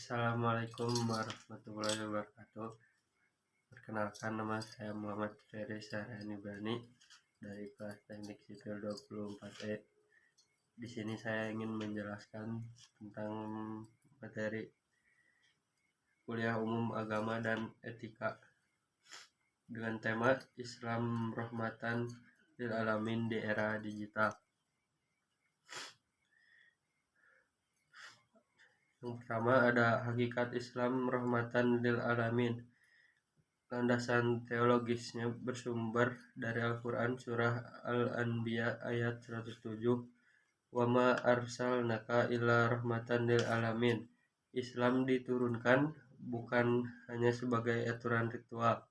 Assalamualaikum warahmatullahi wabarakatuh. Perkenalkan, nama saya Muhammad Ferry Sahrani Bani dari kelas Teknik Sipil 24E. Di sini saya ingin menjelaskan tentang materi kuliah umum agama dan etika dengan tema Islam Rahmatan lil Alamin di era digital. Yang pertama ada hakikat Islam rahmatan lil alamin. Landasan teologisnya bersumber dari Al-Quran surah Al-Anbiya ayat 107. Wa ma arsalnaka illa rahmatan lil alamin. Islam diturunkan bukan hanya sebagai aturan ritual,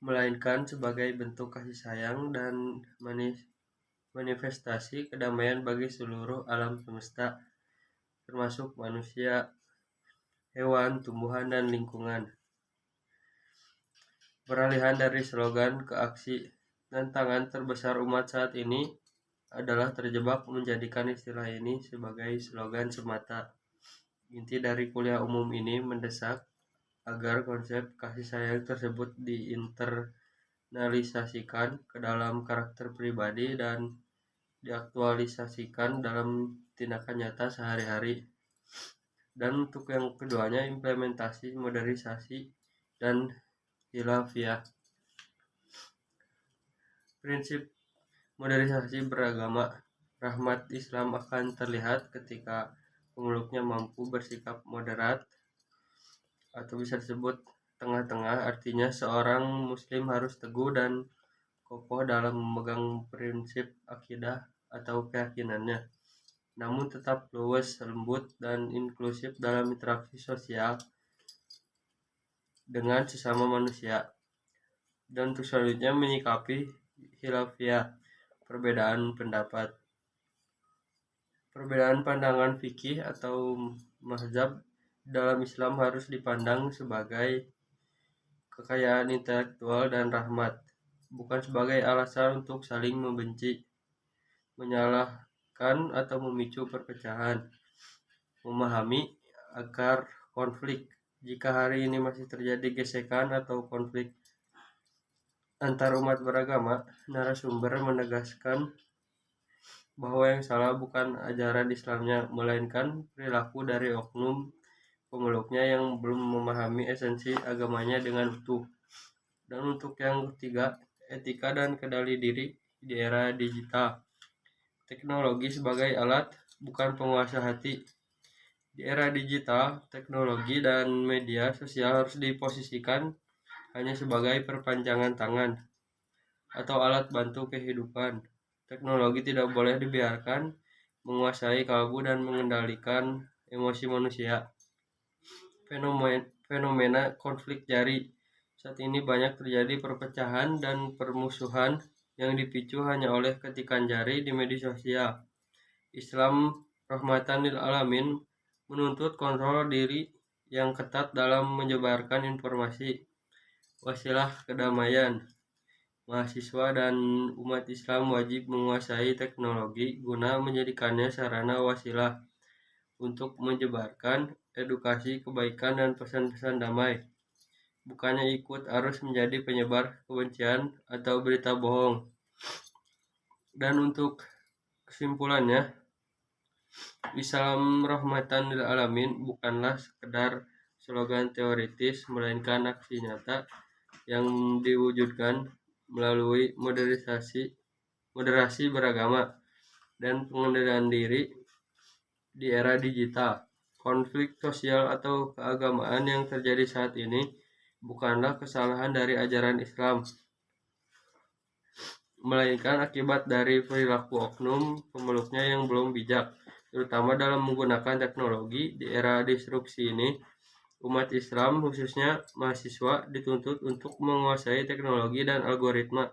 melainkan sebagai bentuk kasih sayang dan manifestasi kedamaian bagi seluruh alam semesta, termasuk manusia, hewan, tumbuhan, dan lingkungan. Peralihan dari slogan ke aksi. Tantangan terbesar umat saat ini adalah terjebak menjadikan istilah ini sebagai slogan semata. Inti dari kuliah umum ini mendesak agar konsep kasih sayang tersebut diinternalisasikan ke dalam karakter pribadi dan diaktualisasikan dalam tindakan nyata sehari-hari. Dan untuk yang keduanya, implementasi modernisasi dan khilafiyah. Prinsip modernisasi beragama. Rahmat Islam akan terlihat ketika pemeluknya mampu bersikap moderat atau bisa disebut tengah-tengah. Artinya seorang muslim harus teguh dan kokoh dalam memegang prinsip akidah atau keyakinannya, namun tetap luwes, lembut, dan inklusif dalam interaksi sosial dengan sesama manusia. Dan untuk selanjutnya menyikapi khilafiyah, perbedaan pendapat. Perbedaan pandangan fikih atau mazhab dalam Islam harus dipandang sebagai kekayaan intelektual dan rahmat, bukan sebagai alasan untuk saling membenci, menyalahkan, atau memicu perpecahan. Memahami akar konflik. Jika hari ini masih terjadi gesekan atau konflik antar umat beragama, narasumber menegaskan bahwa yang salah bukan ajaran Islamnya, melainkan perilaku dari oknum pemeluknya yang belum memahami esensi agamanya dengan utuh. Dan untuk yang ketiga, etika dan kendali diri di era digital. Teknologi sebagai alat, bukan penguasa hati. Di era digital, teknologi dan media sosial harus diposisikan hanya sebagai perpanjangan tangan atau alat bantu kehidupan. Teknologi tidak boleh dibiarkan menguasai kalbu dan mengendalikan emosi manusia. Fenomena konflik jari. Saat ini banyak terjadi perpecahan dan permusuhan yang dipicu hanya oleh ketikan jari di media sosial. Islam rahmatan lil alamin menuntut kontrol diri yang ketat dalam menyebarkan informasi, wasilah kedamaian. Mahasiswa dan umat Islam wajib menguasai teknologi guna menjadikannya sarana wasilah untuk menyebarkan edukasi kebaikan dan pesan-pesan damai, bukannya ikut arus menjadi penyebar kebencian atau berita bohong. Dan untuk kesimpulannya, Islam rahmatan lil alamin bukanlah sekedar slogan teoritis, melainkan aksi nyata yang diwujudkan melalui moderasi beragama dan pengendalian diri di era digital. Konflik sosial atau keagamaan yang terjadi saat ini bukanlah kesalahan dari ajaran Islam, melainkan akibat dari perilaku oknum pemeluknya yang belum bijak, terutama dalam menggunakan teknologi. Di era disrupsi ini, umat Islam, khususnya mahasiswa, dituntut untuk menguasai teknologi dan algoritma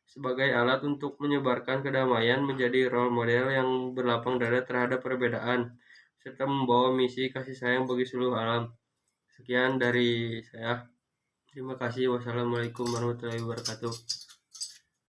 sebagai alat untuk menyebarkan kedamaian, menjadi role model yang berlapang dada terhadap perbedaan, serta membawa misi kasih sayang bagi seluruh alam. Sekian dari saya. Terima kasih. Wassalamualaikum warahmatullahi wabarakatuh.